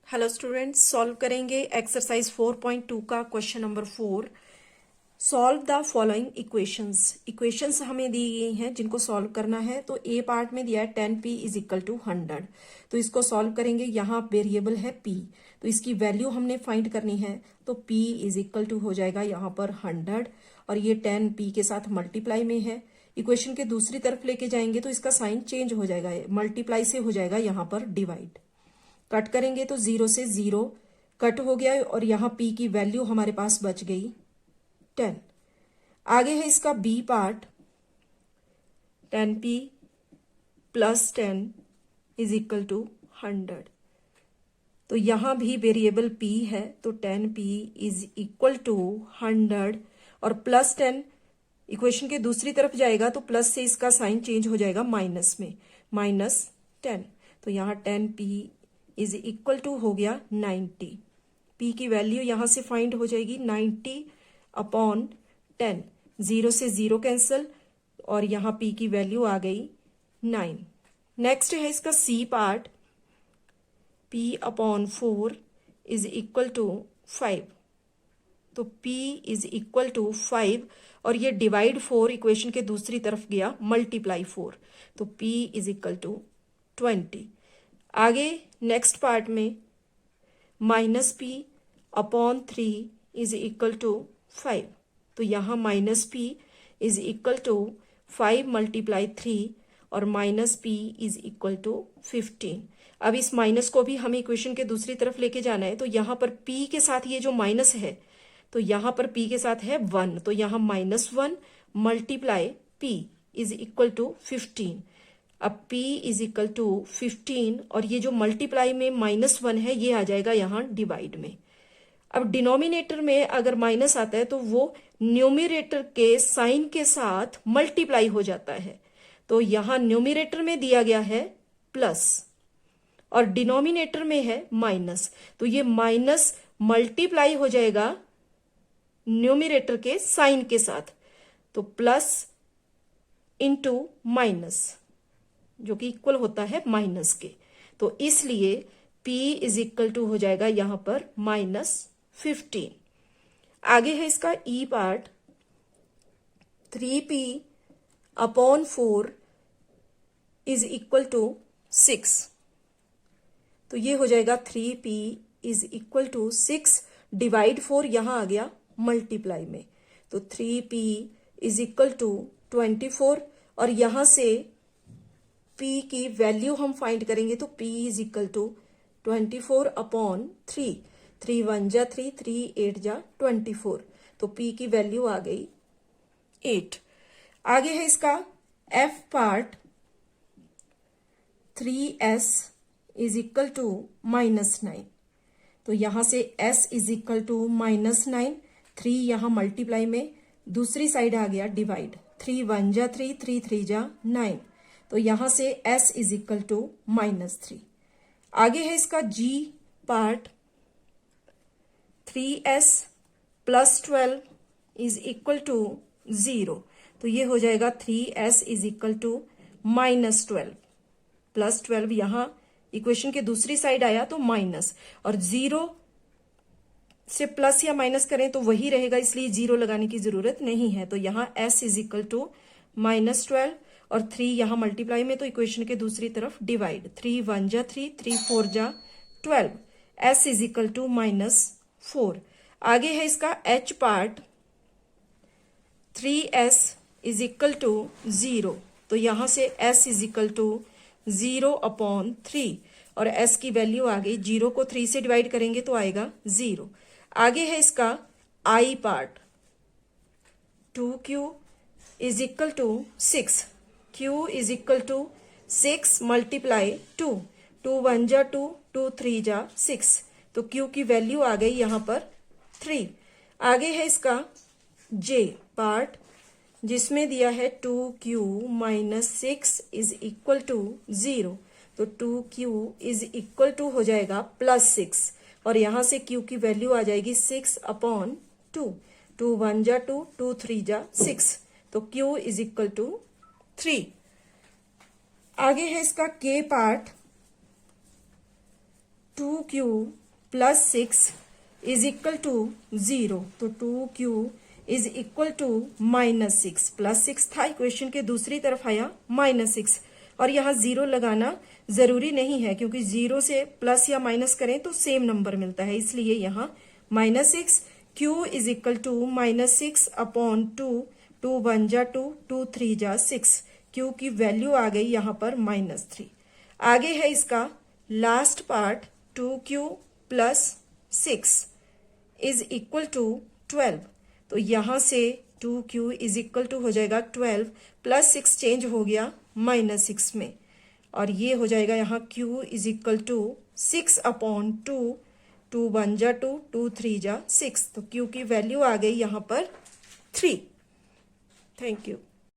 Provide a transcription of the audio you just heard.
Hello students, solve करेंगे exercise 4.2 का question number 4। Solve the following equations हमें दी गई हैं जिनको सॉल्व करना है। तो ए पार्ट में दिया है 10p इज इक्वल टू 100। तो इसको सॉल्व करेंगे। यहाँ वेरिएबल है p, तो इसकी वैल्यू हमने फाइंड करनी है। तो p इज इक्वल टू हो जाएगा यहाँ पर 100 और ये 10p के साथ मल्टीप्लाई में है। इक्वेशन के दूसरी तरफ लेके जाएंगे तो इसका साइन चेंज हो जाएगा, मल्टीप्लाई से हो जाएगा यहाँ पर डिवाइड। कट करेंगे तो 0 से 0 कट हो गया और यहाँ p की वैल्यू हमारे पास बच गई 10। आगे है इसका b part, 10p plus 10 is equal to 100। तो यहाँ भी वेरिएबल p है, तो 10p इज इक्वल टू 100 और प्लस 10 इक्वेशन के दूसरी तरफ जाएगा तो प्लस से इसका साइन चेंज हो जाएगा माइनस में, -10। तो यहाँ 10p इज इक्वल टू हो गया 90। p की वैल्यू यहां से फाइंड हो जाएगी 90 अपॉन 10। 0 से 0 कैंसल और यहाँ p की वैल्यू आ गई 9। नेक्स्ट है इसका c part, p upon 4 is equal to 5। तो p इज इक्वल टू 5 और ये डिवाइड 4 इक्वेशन के दूसरी तरफ गया, मल्टीप्लाई 4। तो p इज इक्वल टू 20। आगे नेक्स्ट पार्ट में -p upon 3 is equal to 5। तो यहाँ -p is equal to 5 multiply 3 और -p इज इक्वल टू 15। अब इस माइनस को भी हमें इक्वेशन के दूसरी तरफ लेके जाना है। तो यहाँ पर p के साथ ये जो माइनस है, तो यहाँ पर p के साथ है 1, तो यहाँ -1 multiply p is equal to 15। अब p इज इक्वल टू 15 और ये जो मल्टीप्लाई में -1 है ये आ जाएगा यहाँ डिवाइड में। अब डिनोमिनेटर में अगर माइनस आता है तो वो न्यूमरेटर के साइन के साथ मल्टीप्लाई हो जाता है। तो यहाँ न्यूमरेटर में दिया गया है प्लस और डिनोमिनेटर में है माइनस, तो ये माइनस मल्टीप्लाई हो जाएगा न्यूमरेटर के साइन के साथ। तो प्लस इंटू माइनस जो कि इक्वल होता है माइनस के। तो इसलिए p इज इक्वल टू हो जाएगा यहां पर -15। आगे है इसका e part, 3p upon 4 is equal to 6। तो ये हो जाएगा 3p is equal to 6 divide 4 यहां आ गया मल्टीप्लाई में। तो 3p इज इक्वल टू 24 और यहां से p की वैल्यू हम फाइंड करेंगे। तो p is equal to 24 upon 3। 3 1 जा 3, 3 8 जा 24। तो p की वैल्यू आ गई 8। आगे है इसका f part, 3s is equal to -9। तो यहां से s इज इक्वल टू -9, 3 यहां मल्टीप्लाई में, दूसरी साइड आ गया डिवाइड। 3 1 जा 3, 3 3 जा 9। तो यहां से s इज इक्वल टू -3। आगे है इसका g part, 3s plus 12 is equal to 0। तो ये हो जाएगा 3s is equal to -12। Plus 12 यहां इक्वेशन के दूसरी साइड आया तो माइनस, और 0 से प्लस या माइनस करें तो वही रहेगा, इसलिए 0 लगाने की जरूरत नहीं है। तो यहाँ s इज इक्वल टू -12 और 3 यहां मल्टीप्लाई में, तो इक्वेशन के दूसरी तरफ डिवाइड। 3 1 जा 3, 3 4 जा 12। s is equal to -4। आगे है इसका h part, 3s is equal to 0। तो यहां से s is equal to 0 upon 3 और s की वैल्यू आ गई, 0 को 3 से डिवाइड करेंगे तो आएगा 0। आगे है इसका i part, 2q is equal to 6। q is equal to 6 multiply 2। 2 1 जा 2, 2 3 जा 6। तो q की वैल्यू आ गई यहां पर 3। आगे है इसका j पार्ट, जिसमें दिया है 2q minus 6 is equal to 0। तो 2q इज इक्वल टू हो जाएगा +6 और यहां से q की वैल्यू आ जाएगी 6 अपॉन 2। 2 1 जा 2, 2 3 जा 6। तो q इज इक्वल टू 3। आगे है इसका k part, 2 2q plus 6 is equal to 0। तो 2q इज इक्वल टू -6, +6 था, इक्वेशन के दूसरी तरफ आया -6, और यहाँ 0 लगाना जरूरी नहीं है क्योंकि 0 से प्लस या माइनस करें तो सेम नंबर मिलता है, इसलिए यहाँ -6। q is equal to -6 upon 2, 2 1 जा 2, 2 3 जा 6, q की वैल्यू आ गई यहाँ पर -3। आगे है इसका last part, 2q plus 6 is equal to 12। तो यहाँ से 2q इज इक्वल टू हो जाएगा 12, प्लस 6 चेंज हो गया -6 में, और ये हो जाएगा यहाँ q is equal to 6 upon 2, 2 1 जा 2, 2 3 जा 6। तो q की वैल्यू आ गई यहाँ पर 3। Thank you.